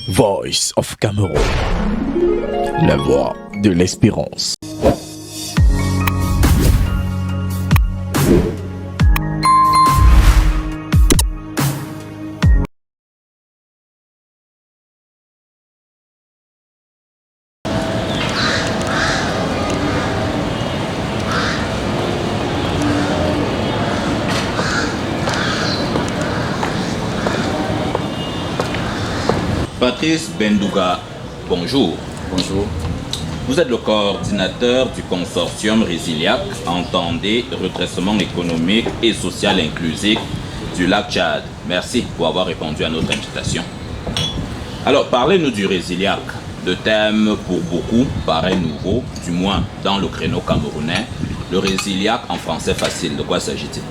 Voice of Cameroun, la voix de l'espérance. Patrice Bendouga, bonjour. Bonjour. Vous êtes le coordinateur du consortium Résiliac, entendez redressement économique et social inclusif du lac Tchad. Merci pour avoir répondu à notre invitation. Alors, parlez-nous du Résiliac. Le thème pour beaucoup paraît nouveau, du moins dans le créneau camerounais. Le Résiliac en français facile, de quoi s'agit-il?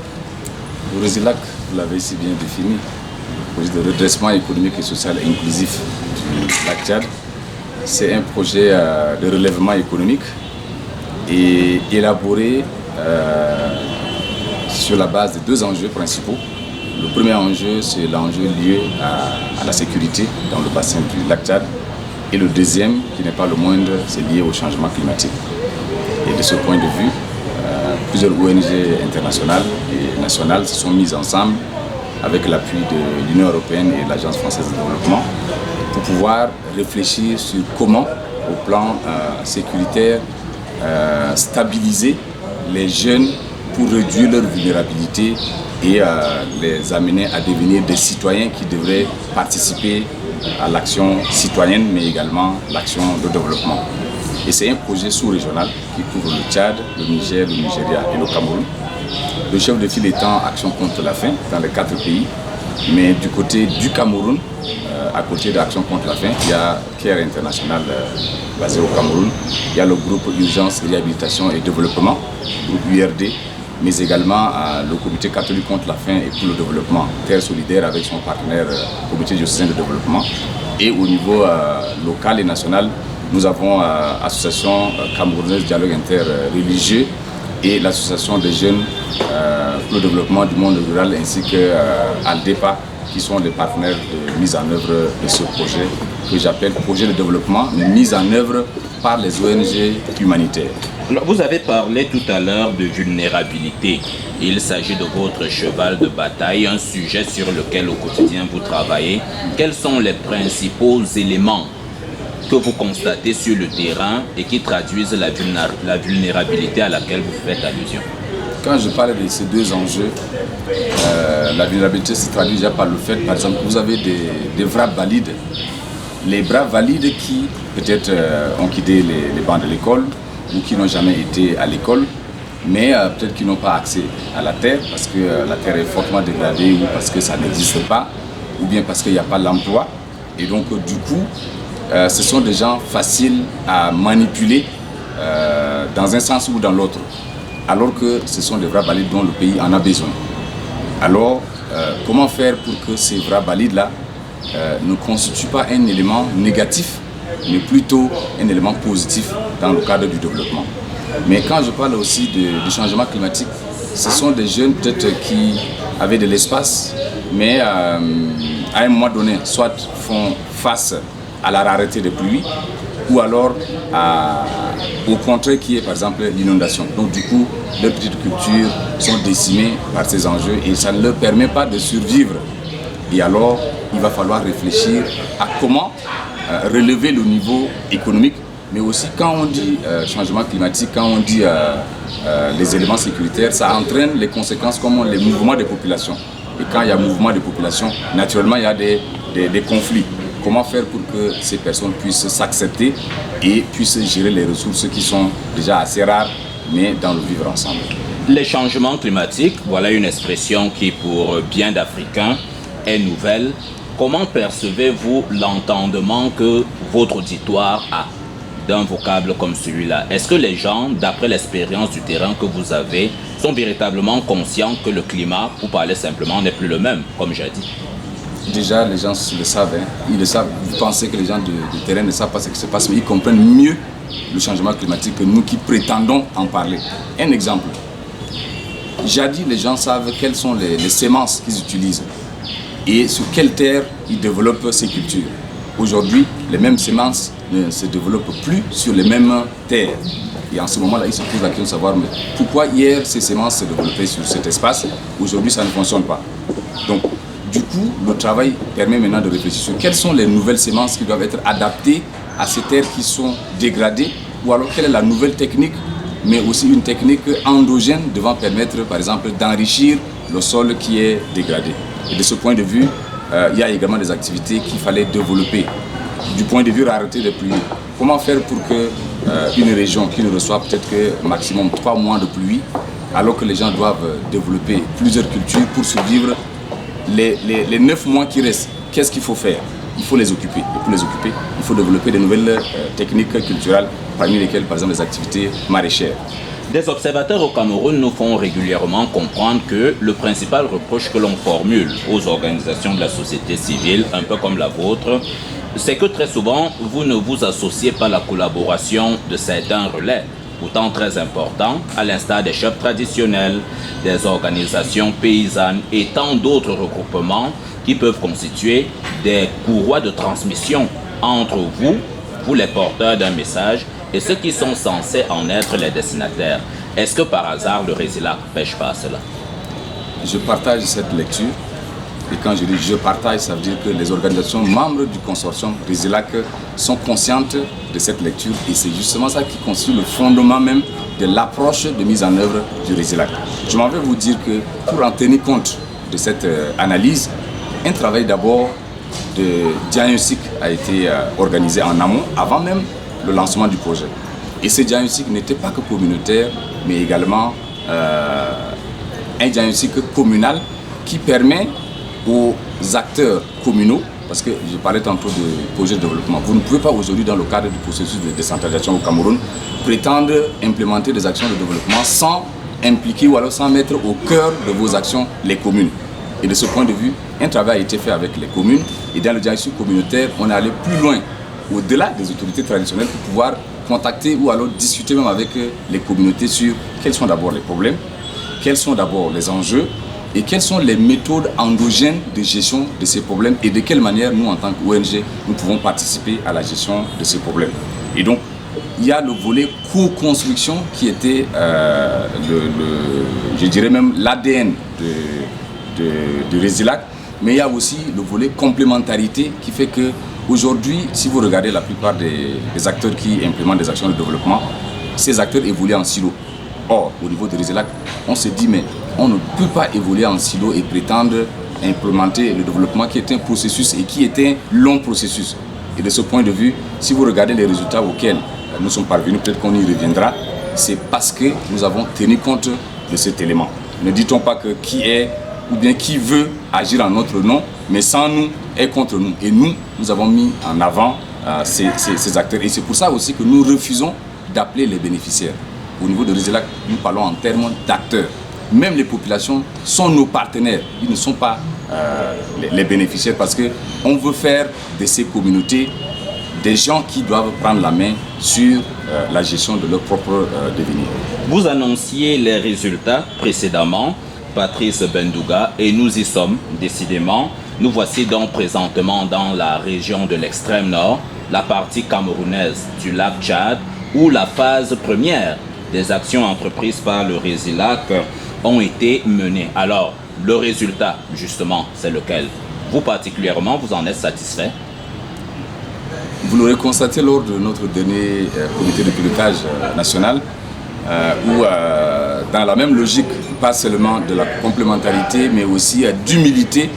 Le Résiliac, vous l'avez si bien défini, projet de redressement économique et social inclusif du lac Tchad. C'est un projet de relèvement économique et élaboré sur la base de deux enjeux principaux. Le premier enjeu, c'est l'enjeu lié à la sécurité dans le bassin du lac Tchad. Et le deuxième, qui n'est pas le moindre, c'est lié au changement climatique. Et de ce point de vue, plusieurs ONG internationales et nationales se sont mises ensemble avec l'appui de l'Union européenne et de l'Agence française de développement, pour pouvoir réfléchir sur comment, au plan sécuritaire, stabiliser les jeunes pour réduire leur vulnérabilité et les amener à devenir des citoyens qui devraient participer à l'action citoyenne, mais également l'action de développement. Et c'est un projet sous-régional qui couvre le Tchad, le Niger, le Nigeria et le Cameroun. Le chef de file étant Action contre la faim dans les 4 pays. Mais du côté du Cameroun, à côté d'Action contre la faim, il y a CARE International basé au Cameroun. Il y a le groupe Urgence, Réhabilitation et Développement, groupe URD, mais également le Comité catholique contre la faim et pour le développement, Terre solidaire avec son partenaire Comité diocésain de développement. Et au niveau local et national, nous avons l'Association camerounaise Dialogue interreligieux et l'Association des jeunes pour le développement du monde rural ainsi que ALDEPA qui sont les partenaires de mise en œuvre de ce projet que j'appelle projet de développement mis en œuvre par les ONG humanitaires. Alors, vous avez parlé tout à l'heure de vulnérabilité. Il s'agit de votre cheval de bataille, un sujet sur lequel au quotidien vous travaillez. Quels sont les principaux éléments que vous constatez sur le terrain et qui traduisent la vulnérabilité à laquelle vous faites allusion? Quand je parle de ces deux enjeux, la vulnérabilité se traduit déjà par le fait, par exemple, que vous avez des bras valides. Les bras valides qui, peut-être, ont quitté les bancs de l'école ou qui n'ont jamais été à l'école, mais peut-être qui n'ont pas accès à la terre parce que la terre est fortement dégradée ou parce que ça n'existe pas, ou bien parce qu'il n'y a pas l'emploi. Et donc, du coup, ce sont des gens faciles à manipuler dans un sens ou dans l'autre, alors que ce sont des bras valides dont le pays en a besoin. Alors, comment faire pour que ces bras valides-là ne constituent pas un élément négatif, mais plutôt un élément positif dans le cadre du développement? Mais quand je parle aussi du changement climatique, ce sont des jeunes peut-être qui avaient de l'espace, mais à un moment donné, soit font face à la rareté des pluies, ou alors au contraire qui est par exemple l'inondation. Donc du coup, leurs petites cultures sont décimées par ces enjeux et ça ne leur permet pas de survivre. Et alors, il va falloir réfléchir à comment relever le niveau économique, mais aussi quand on dit changement climatique, quand on dit les éléments sécuritaires, ça entraîne les conséquences comme les mouvements des populations. Et quand il y a mouvement des populations, naturellement il y a des conflits. Comment faire pour que ces personnes puissent s'accepter et puissent gérer les ressources qui sont déjà assez rares, mais dans le vivre ensemble. Les changements climatiques, voilà une expression qui pour bien d'Africains est nouvelle. Comment percevez-vous l'entendement que votre auditoire a d'un vocable comme celui-là? Est-ce que les gens, d'après l'expérience du terrain que vous avez, sont véritablement conscients que le climat, pour parler simplement, n'est plus le même, comme j'ai dit? Déjà, les gens le savent, hein. Ils le savent. Vous pensez que les gens du terrain ne savent pas ce qui se passe, mais ils comprennent mieux le changement climatique que nous qui prétendons en parler. Un exemple. Jadis, les gens savent quelles sont les semences qu'ils utilisent et sur quelle terre ils développent ces cultures. Aujourd'hui, les mêmes semences ne se développent plus sur les mêmes terres. Et en ce moment-là, ils se posent la question de savoir mais pourquoi hier ces semences se développaient sur cet espace, aujourd'hui ça ne fonctionne pas. Donc, du coup, le travail permet maintenant de réfléchir sur quelles sont les nouvelles semences qui doivent être adaptées à ces terres qui sont dégradées, ou alors quelle est la nouvelle technique, mais aussi une technique endogène devant permettre, par exemple, d'enrichir le sol qui est dégradé. Et de ce point de vue, il y a également des activités qu'il fallait développer. Du point de vue rareté des pluies, comment faire pour que une région qui ne reçoit peut-être que maximum 3 mois de pluie, alors que les gens doivent développer plusieurs cultures pour survivre les 9 mois qui restent, qu'est-ce qu'il faut faire? Il faut les occuper. Et pour les occuper, il faut développer de nouvelles techniques culturelles, parmi lesquelles, par exemple, les activités maraîchères. Des observateurs au Cameroun nous font régulièrement comprendre que le principal reproche que l'on formule aux organisations de la société civile, un peu comme la vôtre, c'est que très souvent, vous ne vous associez pas à la collaboration de certains relais, pourtant très importants, à l'instar des chefs traditionnels, des organisations paysannes et tant d'autres regroupements qui peuvent constituer des courroies de transmission entre vous les porteurs d'un message, et ceux qui sont censés en être les destinataires. Est-ce que par hasard le Résilac pêche pas à cela? Je partage cette lecture. Et quand je dis je partage, ça veut dire que les organisations membres du consortium Résilac sont conscientes de cette lecture. Et c'est justement ça qui constitue le fondement même de l'approche de mise en œuvre du Résilac. Je m'en vais vous dire que pour en tenir compte de cette analyse, un travail d'abord de diagnostic a été organisé en amont, avant même le lancement du projet. Et ce diagnostic n'était pas que communautaire, mais également un diagnostic communal qui permet aux acteurs communaux, parce que je parlais tantôt de projet de développement, vous ne pouvez pas aujourd'hui dans le cadre du processus de décentralisation au Cameroun prétendre implémenter des actions de développement sans impliquer ou alors sans mettre au cœur de vos actions les communes. Et de ce point de vue, un travail a été fait avec les communes et dans le diagnostic communautaire, on est allé plus loin, au-delà des autorités traditionnelles pour pouvoir contacter ou alors discuter même avec les communautés sur quels sont d'abord les problèmes, quels sont d'abord les enjeux et quelles sont les méthodes endogènes de gestion de ces problèmes et de quelle manière nous, en tant qu'ONG, nous pouvons participer à la gestion de ces problèmes. Et donc, il y a le volet co-construction qui était, je dirais même l'ADN de Résilac, mais il y a aussi le volet complémentarité qui fait que aujourd'hui, si vous regardez la plupart des acteurs qui implémentent des actions de développement, ces acteurs évoluent en silo. Or, au niveau de Résilac, on se dit mais on ne peut pas évoluer en silo et prétendre implémenter le développement qui est un processus et qui est un long processus. Et de ce point de vue, si vous regardez les résultats auxquels nous sommes parvenus, peut-être qu'on y reviendra, c'est parce que nous avons tenu compte de cet élément. Ne dit-on pas que qui est ou bien qui veut agir en notre nom, mais sans nous est contre nous. Et nous avons mis en avant ces acteurs. Et c'est pour ça aussi que nous refusons d'appeler les bénéficiaires. Au niveau de Résilac, nous parlons en termes d'acteurs. Même les populations sont nos partenaires. Ils ne sont pas les bénéficiaires parce qu'on veut faire de ces communautés des gens qui doivent prendre la main sur la gestion de leur propre devenir. Vous annonciez les résultats précédemment, Patrice Bendouga, et nous y sommes, décidément. Nous voici donc présentement dans la région de l'extrême nord, la partie camerounaise du lac Tchad, où la phase première des actions entreprises par le Résilac ont été menées. Alors, le résultat, justement, c'est lequel? Vous particulièrement, vous en êtes satisfait? Vous l'aurez constaté lors de notre dernier comité de pilotage national, où dans la même logique, pas seulement de la complémentarité, mais aussi d'humilité,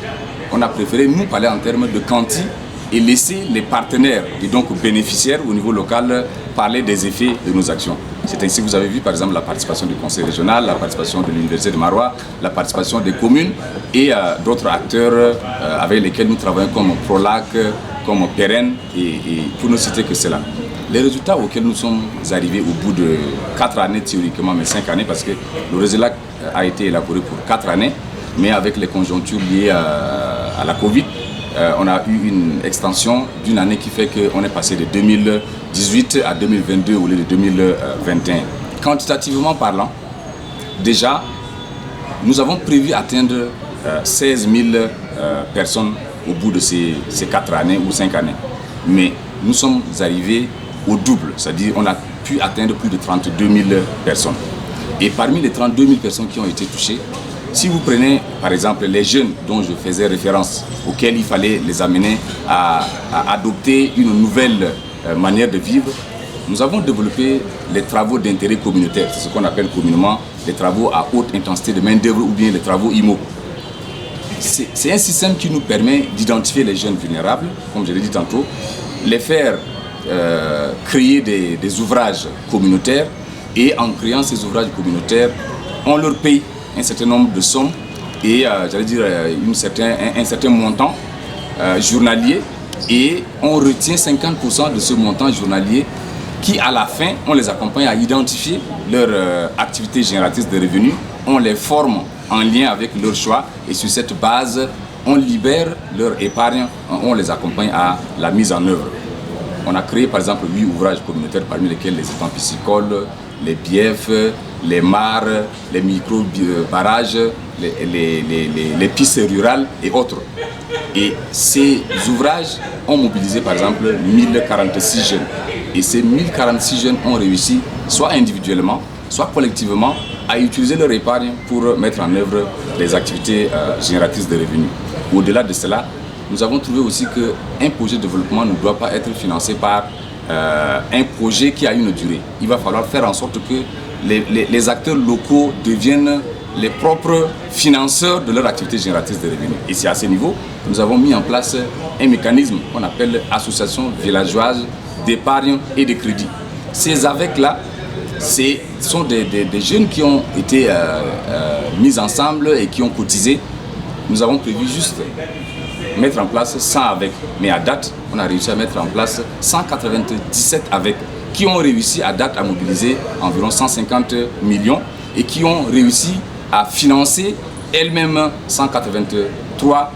on a préféré nous parler en termes de quanti et laisser les partenaires et donc bénéficiaires au niveau local parler des effets de nos actions. C'est ainsi que vous avez vu par exemple la participation du conseil régional, la participation de l'université de Maroua, la participation des communes et d'autres acteurs avec lesquels nous travaillons comme Prolac, comme Pérenne et pour ne citer que cela. Les résultats auxquels nous sommes arrivés au bout de 4 années théoriquement, mais 5 années parce que le Résilac a été élaboré pour 4 années, mais avec les conjonctures liées à la Covid, on a eu une extension d'une année qui fait qu'on est passé de 2018 à 2022 au lieu de 2021. Quantitativement parlant, déjà, nous avons prévu atteindre 16 000 personnes au bout de ces 4 années ou 5 années. mais nous sommes arrivés au double, c'est-à-dire on a pu atteindre plus de 32 000 personnes. Et parmi les 32 000 personnes qui ont été touchées, si vous prenez par exemple les jeunes dont je faisais référence, auxquels il fallait les amener à adopter une nouvelle manière de vivre, nous avons développé les travaux d'intérêt communautaire, c'est ce qu'on appelle communément les travaux à haute intensité de main-d'œuvre ou bien les travaux IMO. C'est un système qui nous permet d'identifier les jeunes vulnérables, comme je l'ai dit tantôt, les faire créer des ouvrages communautaires, et en créant ces ouvrages communautaires, on leur paye un certain nombre de sommes et j'allais dire un certain montant journalier, et on retient 50% de ce montant journalier qui, à la fin, on les accompagne à identifier leur activité génératrice de revenus, on les forme en lien avec leur choix, et sur cette base, on libère leur épargne, on les accompagne à la mise en œuvre. On a créé par exemple 8 ouvrages communautaires, parmi lesquels les étangs piscicoles, les biefs, les mares, les micro-barrages, les pistes rurales et autres. Et ces ouvrages ont mobilisé par exemple 1046 jeunes. Et ces 1046 jeunes ont réussi, soit individuellement, soit collectivement, à utiliser leur épargne pour mettre en œuvre des activités génératrices de revenus. Au-delà de cela, nous avons trouvé aussi qu'un projet de développement ne doit pas être financé par un projet qui a une durée. Il va falloir faire en sorte que les acteurs locaux deviennent les propres financeurs de leur activité génératrice de revenus. Et c'est à ce niveau que nous avons mis en place un mécanisme qu'on appelle Association villageoise d'épargne et de crédit. Ces AVEC-là, ce sont des jeunes qui ont été mis ensemble et qui ont cotisé. Nous avons prévu juste mettre en place 100 AVEC, mais à date, on a réussi à mettre en place 197 AVEC qui ont réussi à date à mobiliser environ 150 millions et qui ont réussi à financer elles-mêmes 183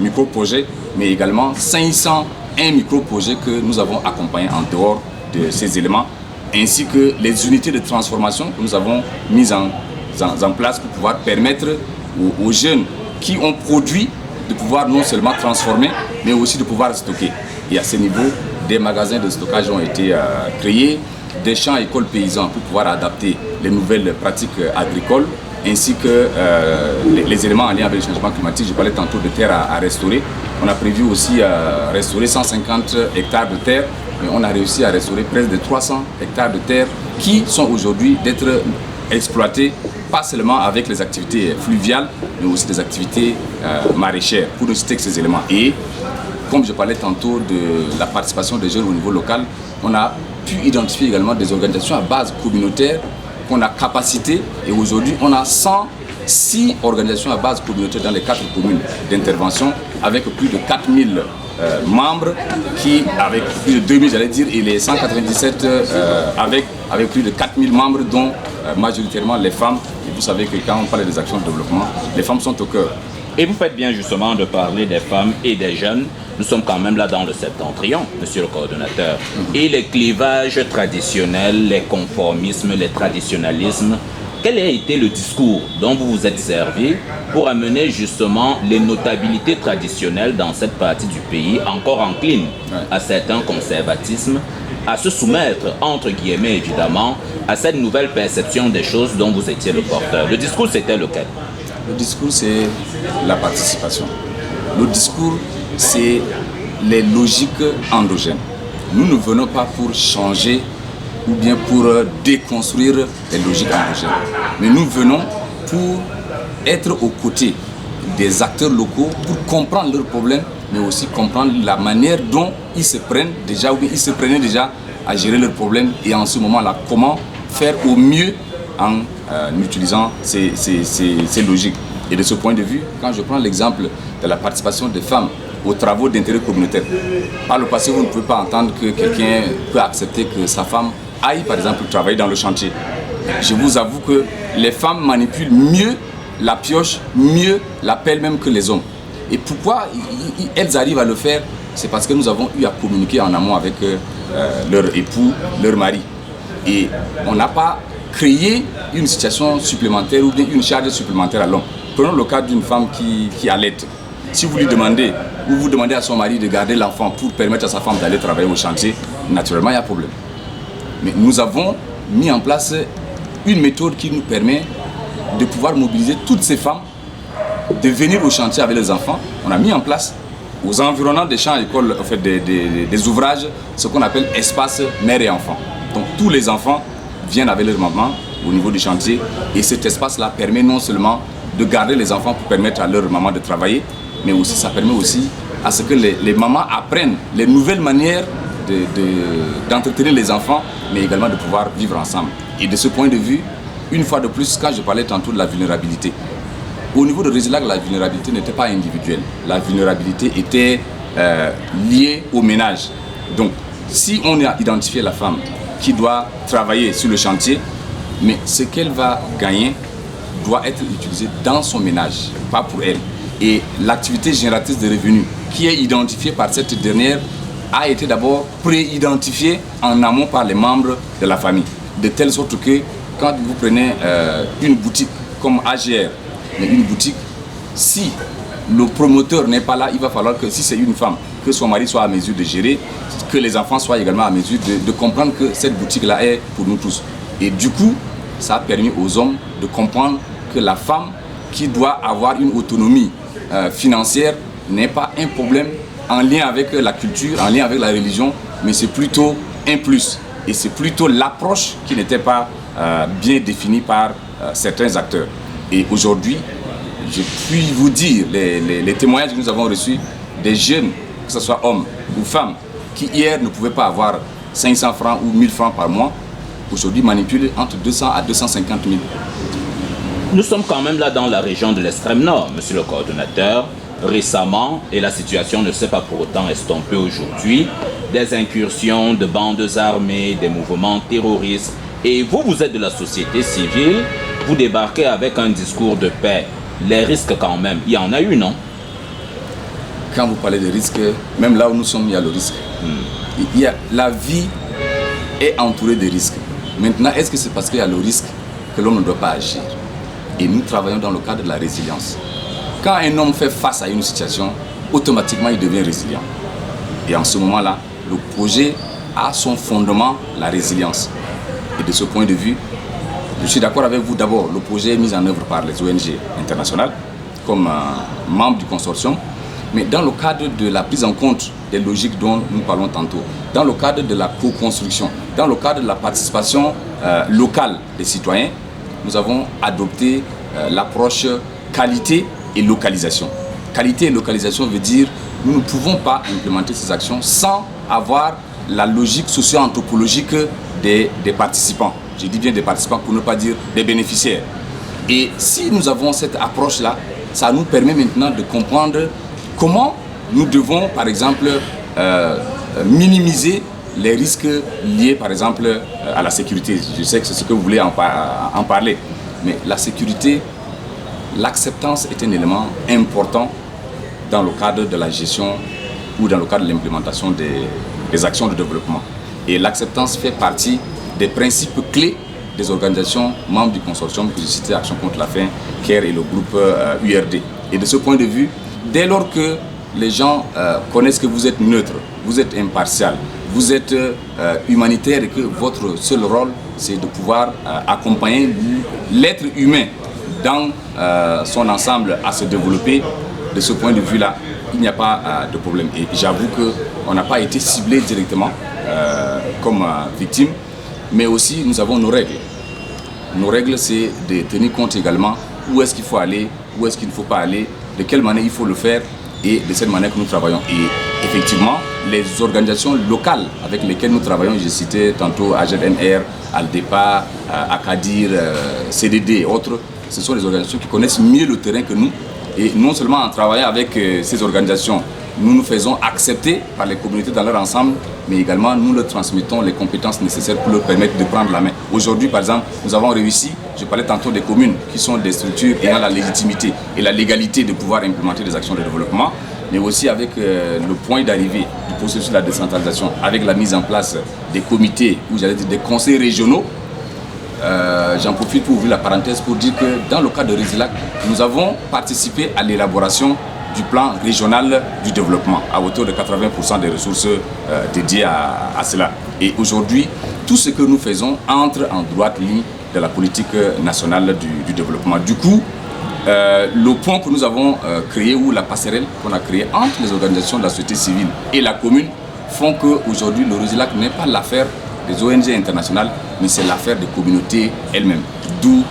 micro-projets, mais également 501 micro-projets que nous avons accompagnés en dehors de ces éléments, ainsi que les unités de transformation que nous avons mises en place pour pouvoir permettre aux jeunes qui ont produit de pouvoir non seulement transformer, mais aussi de pouvoir stocker. Et à ce niveau, des magasins de stockage ont été créés, des champs écoles paysans pour pouvoir adapter les nouvelles pratiques agricoles, ainsi que les éléments en lien avec le changement climatique. Je parlais tantôt de terres à restaurer. On a prévu aussi restaurer 150 hectares de terre, mais on a réussi à restaurer presque de 300 hectares de terre qui sont aujourd'hui d'être exploités, pas seulement avec les activités fluviales, mais aussi des activités maraîchères, pour ne citer que ces éléments. Et comme je parlais tantôt de la participation des jeunes au niveau local, on a pu identifier également des organisations à base communautaire qu'on a capacité, et aujourd'hui on a 106 organisations à base communautaire dans les 4 communes d'intervention, avec plus de 4000 membres, avec plus de 2000 j'allais dire, et les 197 avec plus de 4000 membres, dont majoritairement les femmes. Et vous savez que quand on parle des actions de développement, les femmes sont au cœur. Et vous faites bien justement de parler des femmes et des jeunes. Nous sommes quand même là dans le septentrion, monsieur le coordonnateur. Et les clivages traditionnels, les conformismes, les traditionnalismes, quel a été le discours dont vous vous êtes servi pour amener justement les notabilités traditionnelles dans cette partie du pays, encore enclines à certains conservatismes, à se soumettre, entre guillemets évidemment, à cette nouvelle perception des choses dont vous étiez le porteur? Le discours, c'était lequel? Le discours, c'est la participation. Le discours, c'est les logiques endogènes. Nous ne venons pas pour changer ou bien pour déconstruire les logiques endogènes. Mais nous venons pour être aux côtés des acteurs locaux pour comprendre leurs problèmes, mais aussi comprendre la manière dont ils se prennent déjà, ou bien ils se prenaient déjà à gérer leurs problèmes, et en ce moment-là, comment faire au mieux en utilisant ces logiques. Et de ce point de vue, quand je prends l'exemple de la participation des femmes aux travaux d'intérêt communautaire, par le passé, vous ne pouvez pas entendre que quelqu'un peut accepter que sa femme aille, par exemple, travailler dans le chantier. Je vous avoue que les femmes manipulent mieux la pioche, mieux la pelle même que les hommes. Et pourquoi elles arrivent à le faire? C'est parce que nous avons eu à communiquer en amont avec leur époux, leur mari. Et on n'a pas créé une situation supplémentaire ou une charge supplémentaire à l'homme. Prenons le cas d'une femme qui allaite. Si vous lui demandez où vous demandez à son mari de garder l'enfant pour permettre à sa femme d'aller travailler au chantier, naturellement il y a problème. Mais nous avons mis en place une méthode qui nous permet de pouvoir mobiliser toutes ces femmes, de venir au chantier avec les enfants. On a mis en place aux environnants des champs écoles, en fait, des ouvrages, ce qu'on appelle espace mère et enfant. Donc tous les enfants viennent avec leur maman au niveau du chantier et cet espace-là permet non seulement de garder les enfants pour permettre à leur maman de travailler, mais aussi ça permet aussi à ce que les mamans apprennent les nouvelles manières d'entretenir les enfants, mais également de pouvoir vivre ensemble. Et de ce point de vue, une fois de plus, quand je parlais tantôt de la vulnérabilité, au niveau de Résilac, la vulnérabilité n'était pas individuelle. La vulnérabilité était liée au ménage. Donc, si on a identifié la femme qui doit travailler sur le chantier, mais ce qu'elle va gagner doit être utilisé dans son ménage, pas pour elle. Et l'activité génératrice de revenus qui est identifiée par cette dernière a été d'abord pré-identifiée en amont par les membres de la famille. De telle sorte que quand vous prenez une boutique comme AGR, une boutique, si le promoteur n'est pas là, il va falloir que si c'est une femme, que son mari soit à mesure de gérer, que les enfants soient également à mesure de comprendre que cette boutique-là est pour nous tous. Et du coup, ça a permis aux hommes de comprendre que la femme qui doit avoir une autonomie financière n'est pas un problème en lien avec la culture, en lien avec la religion, mais c'est plutôt un plus. Et c'est plutôt l'approche qui n'était pas bien définie par certains acteurs. Et aujourd'hui, je puis vous dire, les témoignages que nous avons reçus des jeunes, que ce soit hommes ou femmes, qui hier ne pouvaient pas avoir 500 francs ou 1000 francs par mois, aujourd'hui manipulent entre 200 à 250 000. Nous sommes quand même là dans la région de l'extrême nord, monsieur le coordonnateur. Récemment, et la situation ne s'est pas pour autant estompée aujourd'hui, des incursions de bandes armées, des mouvements terroristes. Et vous, vous êtes de la société civile, vous débarquez avec un discours de paix. Les risques quand même, il y en a eu, non? Quand vous parlez de risques, même là où nous sommes, il y a le risque. La vie est entourée de risques. Maintenant, est-ce que c'est parce qu'il y a le risque que l'homme ne doit pas agir? Et nous travaillons dans le cadre de la résilience. Quand un homme fait face à une situation, automatiquement il devient résilient. Et en ce moment-là, le projet a son fondement, la résilience. Et de ce point de vue, je suis d'accord avec vous. D'abord, le projet est mis en œuvre par les ONG internationales comme membre du consortium, mais dans le cadre de la prise en compte des logiques dont nous parlons tantôt, dans le cadre de la co-construction, dans le cadre de la participation locale des citoyens, nous avons adopté l'approche qualité et localisation. Qualité et localisation veut dire que nous ne pouvons pas implémenter ces actions sans avoir la logique socio-anthropologique des participants. Je dis bien des participants pour ne pas dire des bénéficiaires. Et si nous avons cette approche-là, ça nous permet maintenant de comprendre comment nous devons, par exemple, minimiser les risques liés, par exemple, à la sécurité. Je sais que c'est ce que vous voulez en parler. Mais la sécurité, l'acceptance est un élément important dans le cadre de la gestion ou dans le cadre de l'implémentation des actions de développement. Et l'acceptance fait partie des principes clés des organisations membres du consortium que j'ai cité, Action contre la faim, CARE et le groupe URD. Et de ce point de vue, dès lors que les gens connaissent que vous êtes neutre, vous êtes impartial, vous êtes humanitaire et que votre seul rôle, c'est de pouvoir accompagner l'être humain dans son ensemble à se développer, de ce point de vue-là, il n'y a pas de problème. Et j'avoue qu'on n'a pas été ciblé directement comme victime, mais aussi nous avons nos règles. Nos règles, c'est de tenir compte également où est-ce qu'il faut aller, où est-ce qu'il ne faut pas aller, de quelle manière il faut le faire et de cette manière que nous travaillons. Et effectivement, les organisations locales avec lesquelles nous travaillons, j'ai cité tantôt AGNR, Aldepa, Akadir, CDD et autres, ce sont des organisations qui connaissent mieux le terrain que nous. Et non seulement en travaillant avec ces organisations, nous nous faisons accepter par les communautés dans leur ensemble, mais également nous leur transmettons les compétences nécessaires pour leur permettre de prendre la main. Aujourd'hui, par exemple, nous avons réussi, je parlais tantôt des communes qui sont des structures ayant la légitimité et la légalité de pouvoir implémenter des actions de développement, mais aussi avec le point d'arrivée du processus de la décentralisation, avec la mise en place des comités, ou j'allais dire des conseils régionaux. J'en profite pour ouvrir la parenthèse pour dire que dans le cas de Résilac, nous avons participé à l'élaboration du plan régional du développement, à hauteur de 80% des ressources dédiées à cela. Et aujourd'hui, tout ce que nous faisons entre en droite ligne de la politique nationale du développement. Du coup, le pont que nous avons créé, ou la passerelle qu'on a créée entre les organisations de la société civile et la commune, font qu'aujourd'hui, le RESILAC n'est pas l'affaire des ONG internationales, mais c'est l'affaire des communautés elles-mêmes. D'où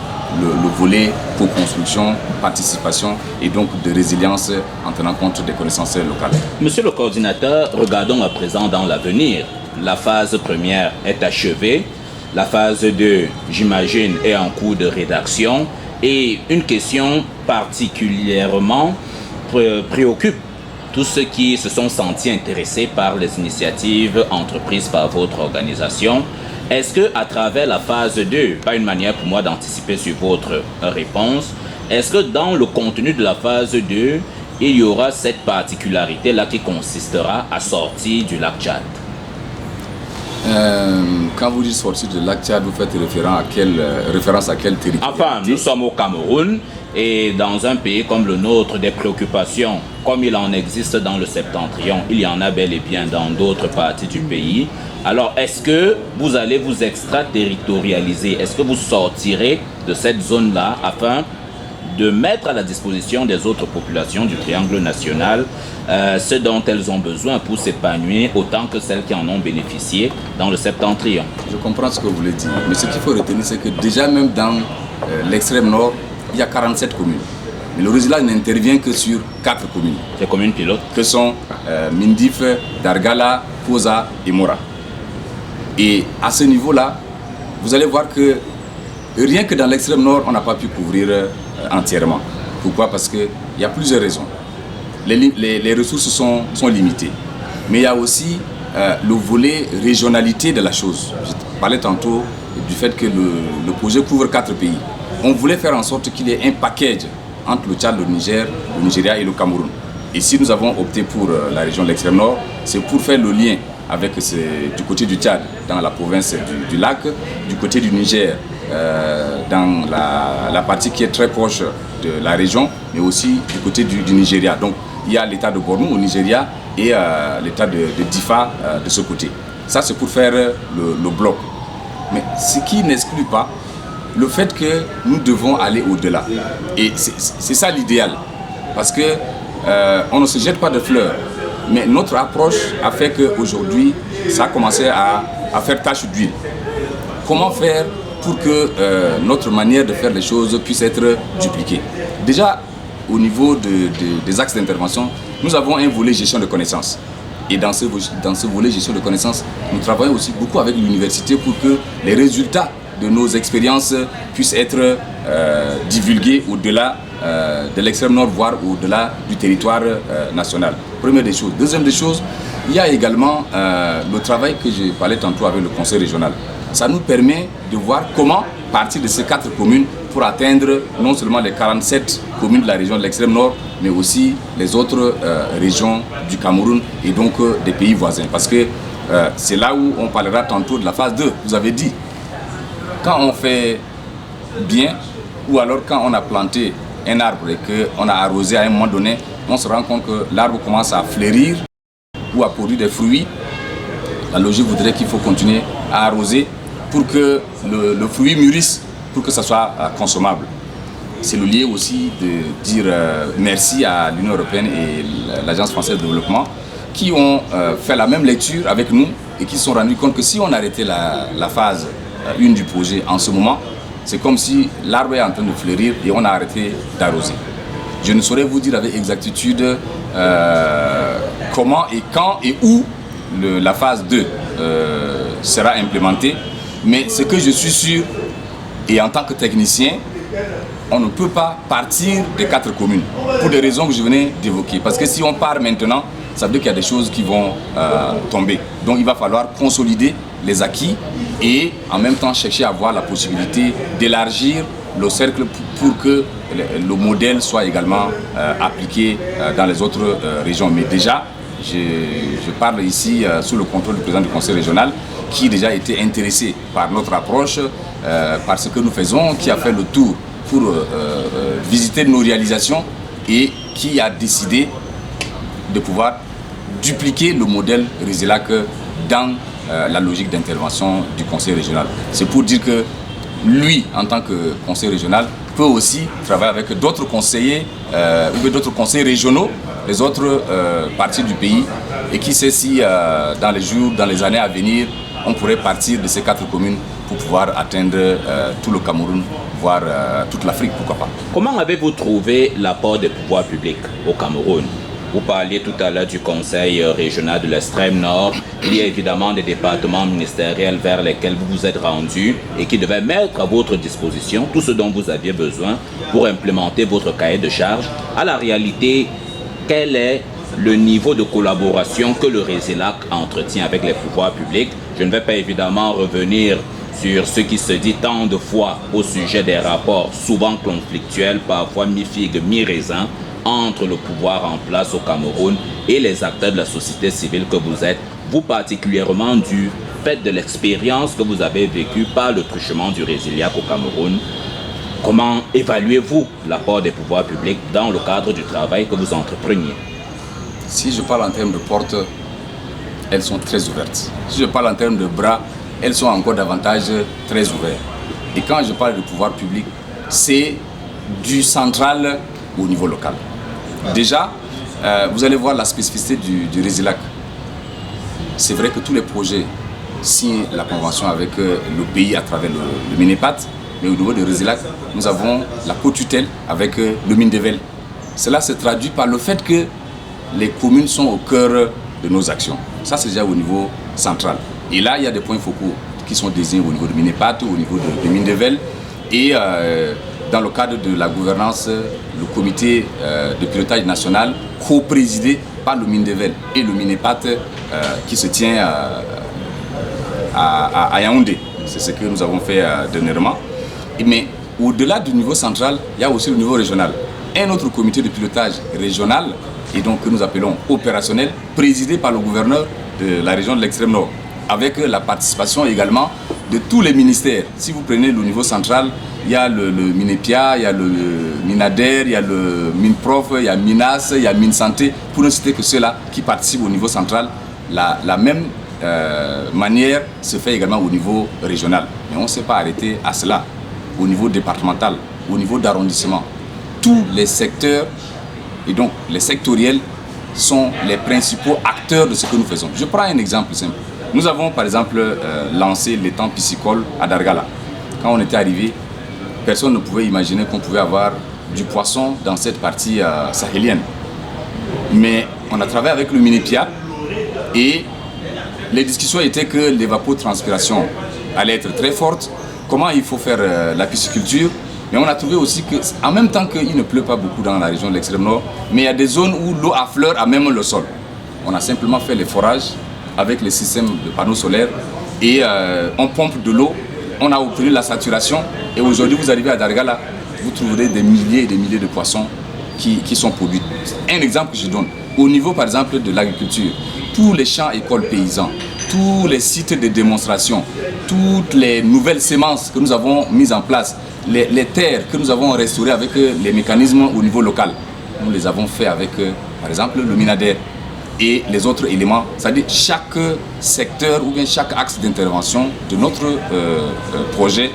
le volet co-construction, participation et donc de résilience en tenant compte des connaissances locales. Monsieur le coordinateur, regardons à présent dans l'avenir. La phase première est achevée. La phase 2, j'imagine, est en cours de rédaction. Et une question particulièrement préoccupe tous ceux qui se sont sentis intéressés par les initiatives entreprises par votre organisation. Est-ce qu'à travers la phase 2, pas une manière pour moi d'anticiper sur votre réponse, est-ce que dans le contenu de la phase 2, il y aura cette particularité-là qui consistera à sortir du lac Tchad? Quand vous dites sortir du lac Tchad, vous faites référence à quel territoire? Enfin, nous sommes au Cameroun et dans un pays comme le nôtre, des préoccupations, comme il en existe dans le septentrion, il y en a bel et bien dans d'autres parties du pays. Alors, est-ce que vous allez vous extraterritorialiser? Est-ce que vous sortirez de cette zone-là afin de mettre à la disposition des autres populations du triangle national ce dont elles ont besoin pour s'épanouir autant que celles qui en ont bénéficié dans le septentrion? Je comprends ce que vous voulez dire, mais ce qu'il faut retenir, c'est que déjà même dans l'extrême nord, il y a 47 communes. Mais le RESILAC n'intervient que sur 4 communes. Les communes pilotes? Que sont Mindif, Dargala, Koza et Mora. Et à ce niveau-là, vous allez voir que rien que dans l'extrême nord, on n'a pas pu couvrir entièrement. Pourquoi? Parce qu'il y a plusieurs raisons. Les ressources sont limitées. Mais il y a aussi le volet régionalité de la chose. Je parlais tantôt du fait que le projet couvre 4 pays. On voulait faire en sorte qu'il y ait un package entre le Tchad, le Niger, le Nigeria et le Cameroun. Et si nous avons opté pour la région de l'extrême nord, c'est pour faire le lien avec du côté du Tchad, dans la province du lac, du côté du Niger, dans la partie qui est très proche de la région, mais aussi du côté du Nigeria. Donc il y a l'état de Borno au Nigeria et l'état de Difa de ce côté. Ça, c'est pour faire le bloc. Mais ce qui n'exclut pas le fait que nous devons aller au-delà. Et c'est ça l'idéal. Parce que on ne se jette pas de fleurs. Mais notre approche a fait qu'aujourd'hui, ça a commencé à faire tache d'huile. Comment faire pour que notre manière de faire les choses puisse être dupliquée? Déjà, au niveau des axes d'intervention, nous avons un volet gestion de connaissances. Et dans ce volet gestion de connaissances, nous travaillons aussi beaucoup avec l'université pour que les résultats de nos expériences puissent être divulgués au-delà de l'extrême nord, voire au-delà du territoire national. Première des choses. Deuxième des choses, il y a également le travail que j'ai parlé tantôt avec le conseil régional. Ça nous permet de voir comment partir de ces 4 communes pour atteindre non seulement les 47 communes de la région de l'extrême nord, mais aussi les autres régions du Cameroun et donc des pays voisins. Parce que c'est là où on parlera tantôt de la phase 2. Vous avez dit, quand on fait bien, ou alors quand on a planté un arbre et qu'on a arrosé à un moment donné, on se rend compte que l'arbre commence à fleurir ou à produire des fruits. La logique voudrait qu'il faut continuer à arroser pour que le fruit mûrisse, pour que ça soit consommable. C'est le lieu aussi de dire merci à l'Union européenne et l'Agence française de développement qui ont fait la même lecture avec nous et qui se sont rendus compte que si on arrêtait la phase 1 du projet en ce moment, c'est comme si l'arbre est en train de fleurir et on a arrêté d'arroser. Je ne saurais vous dire avec exactitude comment et quand et où la phase 2 sera implémentée, mais ce que je suis sûr, et en tant que technicien, on ne peut pas partir des 4 communes pour des raisons que je venais d'évoquer. Parce que si on part maintenant, ça veut dire qu'il y a des choses qui vont tomber. Donc il va falloir consolider les acquis et en même temps chercher à avoir la possibilité d'élargir le cercle pour que le modèle soit également appliqué dans les autres régions. Mais déjà, je parle ici sous le contrôle du président du conseil régional qui déjà a été intéressé par notre approche, par ce que nous faisons, qui a fait le tour pour visiter nos réalisations et qui a décidé de pouvoir dupliquer le modèle Résilac dans la logique d'intervention du conseil régional. C'est pour dire que lui, en tant que conseiller régional, peut aussi travailler avec d'autres conseillers ou d'autres conseils régionaux des autres parties du pays, et qui sait si dans les jours, dans les années à venir, on pourrait partir de ces 4 communes pour pouvoir atteindre tout le Cameroun, voire toute l'Afrique, pourquoi pas. Comment avez-vous trouvé l'apport des pouvoirs publics au Cameroun? Vous parliez tout à l'heure du conseil régional de l'extrême nord. Il y a évidemment des départements ministériels vers lesquels vous vous êtes rendu et qui devaient mettre à votre disposition tout ce dont vous aviez besoin pour implémenter votre cahier de charges. À la réalité, quel est le niveau de collaboration que le Résilac entretient avec les pouvoirs publics? Je ne vais pas évidemment revenir sur ce qui se dit tant de fois au sujet des rapports souvent conflictuels, parfois mi-figue, mi-raisin, entre le pouvoir en place au Cameroun et les acteurs de la société civile que vous êtes, vous particulièrement du fait de l'expérience que vous avez vécue par le truchement du Résilac au Cameroun. Comment évaluez-vous l'apport des pouvoirs publics dans le cadre du travail que vous entrepreniez? Si je parle en termes de portes, elles sont très ouvertes. Si je parle en termes de bras, elles sont encore davantage très ouvertes. Et quand je parle de pouvoir public, c'est du central au niveau local. Déjà, vous allez voir la spécificité du Résilac. C'est vrai que tous les projets signent la convention avec le pays à travers le Minepat, mais au niveau du Résilac, nous avons la co-tutelle avec le Mindevel. Cela se traduit par le fait que les communes sont au cœur de nos actions. Ça, c'est déjà au niveau central. Et là, il y a des points focaux qui sont désignés au niveau de Minepat, au niveau de Mindevel. Et dans le cadre de la gouvernance, le comité de pilotage national, co-présidé par le Mindevel et le Minepat, qui se tient à Yaoundé. C'est ce que nous avons fait dernièrement. Mais au-delà du niveau central, il y a aussi le niveau régional. Un autre comité de pilotage régional, et donc que nous appelons opérationnel, présidé par le gouverneur de la région de l'extrême nord, avec la participation également de tous les ministères. Si vous prenez le niveau central, il y a le Minepia, il y a le Minader, il y a le Minprof, il y a Minas, il y a Minsanté, pour ne citer que ceux-là qui participent au niveau central. La même manière se fait également au niveau régional. Mais on ne s'est pas arrêté à cela. Au niveau départemental, au niveau d'arrondissement, tous les secteurs et donc les sectoriels sont les principaux acteurs de ce que nous faisons. Je prends un exemple simple. Nous avons par exemple lancé l'étang piscicole à Dargala. Quand on était arrivé, personne ne pouvait imaginer qu'on pouvait avoir du poisson dans cette partie sahélienne. Mais on a travaillé avec le Minepia et les discussions étaient que l'évapotranspiration allait être très forte. Comment il faut faire la pisciculture? Mais on a trouvé aussi qu'en même temps qu'il ne pleut pas beaucoup dans la région de l'extrême nord, mais il y a des zones où l'eau affleure à même le sol. On a simplement fait les forages avec les systèmes de panneaux solaires et on pompe de l'eau, on a obtenu la saturation et aujourd'hui vous arrivez à Dargala, vous trouverez des milliers et des milliers de poissons qui sont produits. Un exemple que je donne, au niveau par exemple de l'agriculture, tous les champs écoles paysans, tous les sites de démonstration, toutes les nouvelles semences que nous avons mises en place, les terres que nous avons restaurées avec les mécanismes au niveau local, nous les avons fait avec par exemple le Minader et les autres éléments, c'est-à-dire chaque secteur ou bien chaque axe d'intervention de notre projet,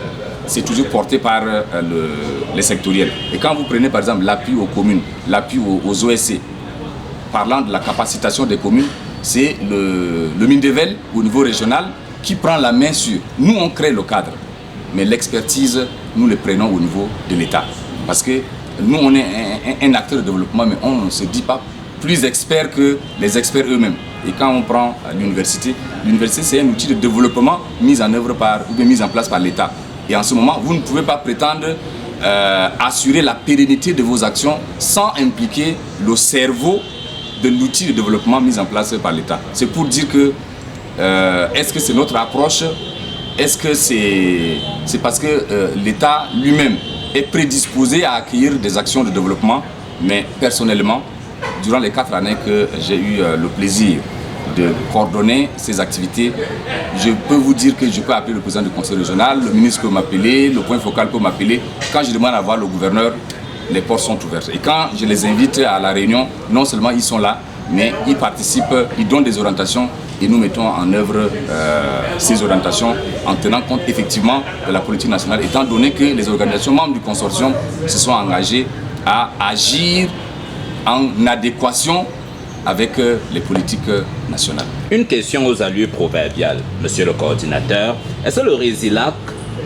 c'est toujours porté par les sectoriels. Et quand vous prenez par exemple l'appui aux communes, l'appui aux OSC, parlant de la capacitation des communes, c'est le Mindevel au niveau régional qui prend la main sur. Nous, on crée le cadre, mais l'expertise, nous le prenons au niveau de l'État. Parce que nous, on est un acteur de développement, mais on ne se dit pas plus expert que les experts eux-mêmes. Et quand on prend l'université, c'est un outil de développement mis en œuvre ou bien mis en place par l'État. Et en ce moment, vous ne pouvez pas prétendre assurer la pérennité de vos actions sans impliquer le cerveau de l'outil de développement mis en place par l'État. C'est pour dire que est-ce que c'est notre approche? Est-ce que c'est parce que l'État lui-même est prédisposé à accueillir des actions de développement? Mais personnellement, durant les 4 années que j'ai eu le plaisir de coordonner ces activités, je peux vous dire que je peux appeler le président du conseil régional, le ministre peut m'appeler, le point focal peut m'appeler. Quand je demande à voir le gouverneur, les portes sont ouvertes. Et quand je les invite à la réunion, non seulement ils sont là, mais ils participent, ils donnent des orientations et nous mettons en œuvre ces orientations en tenant compte effectivement de la politique nationale, étant donné que les organisations membres du consortium se sont engagées à agir en adéquation avec les politiques nationales. Une question aux allures proverbiales, monsieur le coordinateur. Est-ce que le Résilac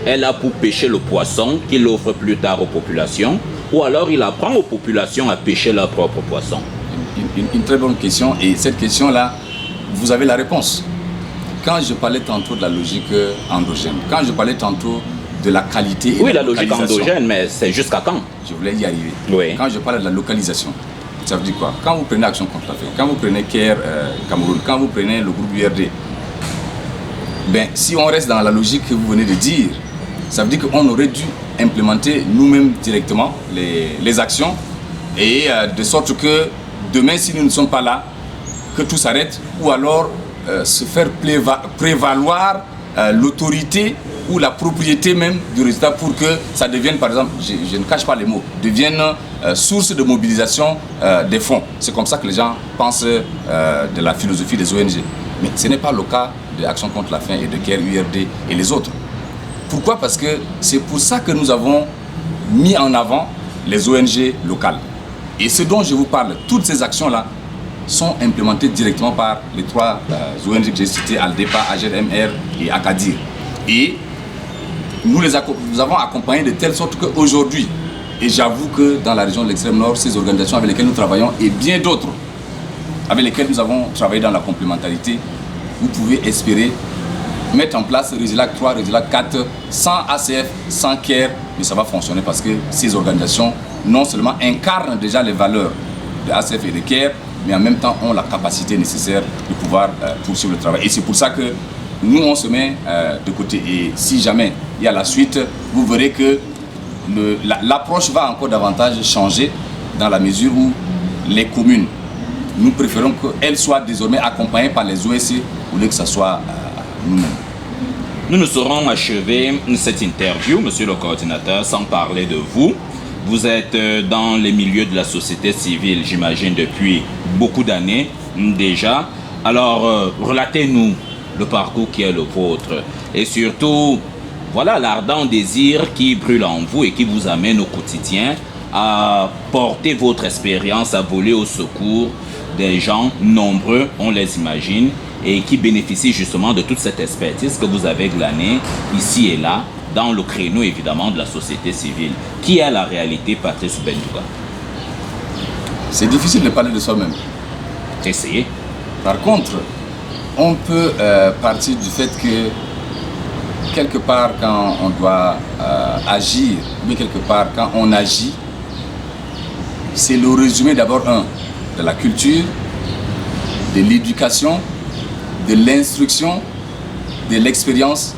est là pour pêcher le poisson qu'il offre plus tard aux populations, ou alors il apprend aux populations à pêcher leur propre poisson? Une très bonne question, et cette question-là, vous avez la réponse. Quand je parlais tantôt de la logique endogène, quand je parlais tantôt de la qualité et oui, de la logique endogène, mais c'est jusqu'à quand? Je voulais y arriver. Oui. Quand je parle de la localisation, ça veut dire quoi? Quand vous prenez Action contre la faim, quand vous prenez CARE Cameroun, quand vous prenez le groupe URD, ben, si on reste dans la logique que vous venez de dire, ça veut dire qu'on aurait dû implémenter nous-mêmes directement les actions et de sorte que demain, si nous ne sommes pas là, que tout s'arrête, ou alors se faire prévaloir l'autorité ou la propriété même du résultat pour que ça devienne, par exemple, je ne cache pas les mots, devienne source de mobilisation des fonds. C'est comme ça que les gens pensent de la philosophie des ONG. Mais ce n'est pas le cas de Action contre la faim et de CARE, URD et les autres. Pourquoi? Parce que c'est pour ça que nous avons mis en avant les ONG locales. Et ce dont je vous parle, toutes ces actions-là sont implémentées directement par les trois ONG que j'ai citées, ALDEPA, AGER-MR et ACADIR. Et nous avons accompagné de telle sorte qu'aujourd'hui, et j'avoue que dans la région de l'extrême nord, ces organisations avec lesquelles nous travaillons et bien d'autres avec lesquelles nous avons travaillé dans la complémentarité, vous pouvez espérer mettre en place Résilac 3, Résilac 4, sans ACF, sans CARE, mais ça va fonctionner parce que ces organisations non seulement incarnent déjà les valeurs de ACF et de CARE, mais en même temps ont la capacité nécessaire de pouvoir poursuivre le travail. Et c'est pour ça que nous, on se met de côté. Et si jamais il y a la suite, vous verrez que l'approche va encore davantage changer dans la mesure où les communes, nous préférons qu'elles soient désormais accompagnées par les OSC au lieu que ce soit nous-mêmes. Nous ne saurons achever cette interview, monsieur le coordinateur, sans parler de vous. Vous êtes dans les milieux de la société civile, j'imagine, depuis beaucoup d'années déjà. Alors, relatez-nous le parcours qui est le vôtre. Et surtout, voilà l'ardent désir qui brûle en vous et qui vous amène au quotidien à porter votre expérience, à voler au secours des gens nombreux, on les imagine, et qui bénéficient justement de toute cette expertise que vous avez glanée ici et là, dans le créneau évidemment de la société civile. Qui est la réalité, Patrice Bendouga? C'est difficile de parler de soi-même. Essayez. Par contre, on peut partir du fait que quelque part quand on doit agir, mais quelque part quand on agit, c'est le résumé d'abord de la culture, de l'éducation, de l'instruction, de l'expérience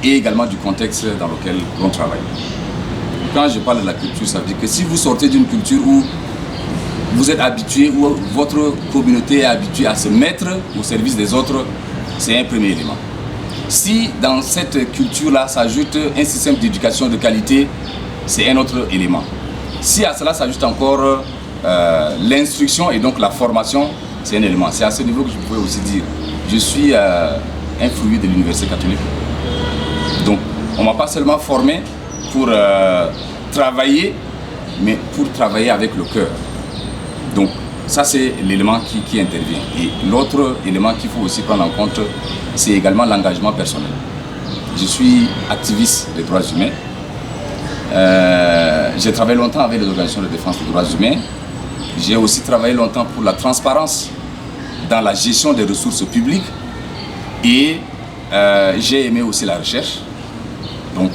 et également du contexte dans lequel l'on travaille. Quand je parle de la culture, ça veut dire que si vous sortez d'une culture où vous êtes habitué, où votre communauté est habituée à se mettre au service des autres, c'est un premier élément. Si dans cette culture-là s'ajoute un système d'éducation de qualité, c'est un autre élément. Si à cela s'ajoute encore l'instruction et donc la formation, c'est un élément. C'est à ce niveau que je pouvais aussi dire, je suis un fruit de l'université catholique. Donc, on ne m'a pas seulement formé pour travailler, mais pour travailler avec le cœur. Donc, ça c'est l'élément qui intervient. Et l'autre élément qu'il faut aussi prendre en compte, c'est également l'engagement personnel. Je suis activiste des droits humains. J'ai travaillé longtemps avec les organisations de défense des droits humains. J'ai aussi travaillé longtemps pour la transparence dans la gestion des ressources publiques. Et j'ai aimé aussi la recherche. Donc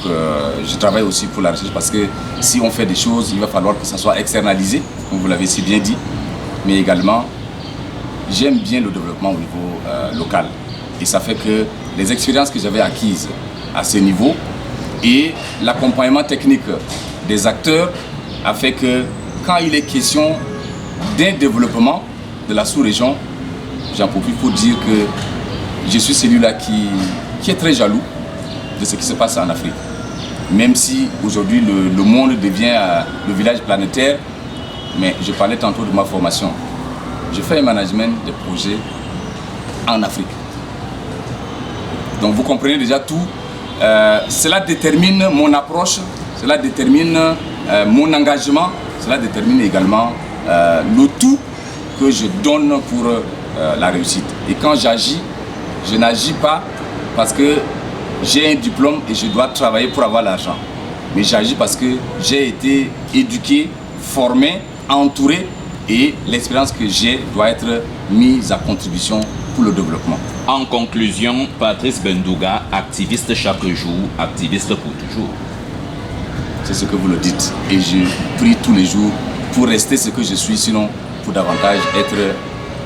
je travaille aussi pour la recherche parce que si on fait des choses, il va falloir que ça soit externalisé, comme vous l'avez si bien dit. Mais également, j'aime bien le développement au niveau local. Et ça fait que les expériences que j'avais acquises à ce niveau et l'accompagnement technique des acteurs a fait que quand il est question d'un développement de la sous-région, j'en profite pour dire que je suis celui-là qui est très jaloux de ce qui se passe en Afrique. même si aujourd'hui le monde devient le village planétaire, mais je parlais tantôt de ma formation. Je fais un management de projets en Afrique. Donc vous comprenez déjà tout. Cela détermine mon approche, cela détermine mon engagement, cela détermine également le tout que je donne pour la réussite. Et quand j'agis, je n'agis pas parce que j'ai un diplôme et je dois travailler pour avoir l'argent. Mais j'agis parce que j'ai été éduqué, formé, entouré et l'expérience que j'ai doit être mise à contribution pour le développement. En conclusion, Patrice Bendouga, activiste chaque jour, activiste pour toujours. C'est ce que vous le dites. Et je prie tous les jours pour rester ce que je suis, sinon pour davantage être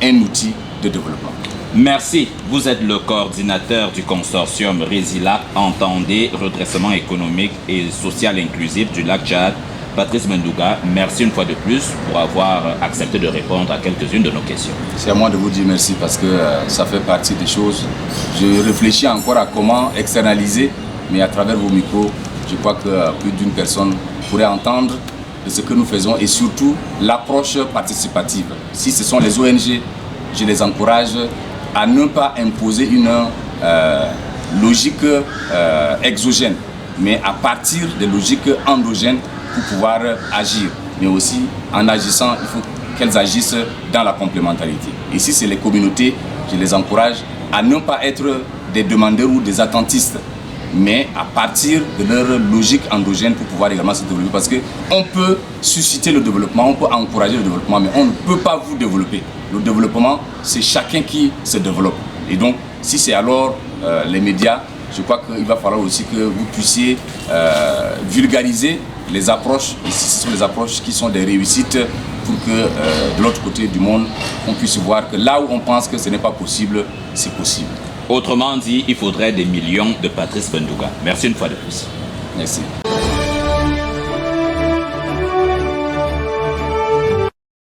un outil de développement. Merci. Vous êtes le coordinateur du consortium Résilac, entendez redressement économique et social inclusif du lac Tchad. Patrice Bendouga, merci une fois de plus pour avoir accepté de répondre à quelques-unes de nos questions. C'est à moi de vous dire merci parce que ça fait partie des choses. Je réfléchis encore à comment externaliser, mais à travers vos micros, je crois que plus d'une personne pourrait entendre de ce que nous faisons et surtout l'approche participative. Si ce sont les ONG, je les encourage à ne pas imposer une logique exogène, mais à partir des logiques endogènes pour pouvoir agir. Mais aussi, en agissant, il faut qu'elles agissent dans la complémentarité. Et si c'est les communautés, je les encourage à ne pas être des demandeurs ou des attentistes, mais à partir de leur logique endogène pour pouvoir également se développer. Parce qu'on peut susciter le développement, on peut encourager le développement, mais on ne peut pas vous développer. Le développement, c'est chacun qui se développe. Et donc, si c'est alors les médias, je crois qu'il va falloir aussi que vous puissiez vulgariser les approches, et si ce sont des approches qui sont des réussites, pour que de l'autre côté du monde, on puisse voir que là où on pense que ce n'est pas possible, c'est possible. Autrement dit, il faudrait des millions de Patrice Bendouga. Merci une fois de plus. Merci.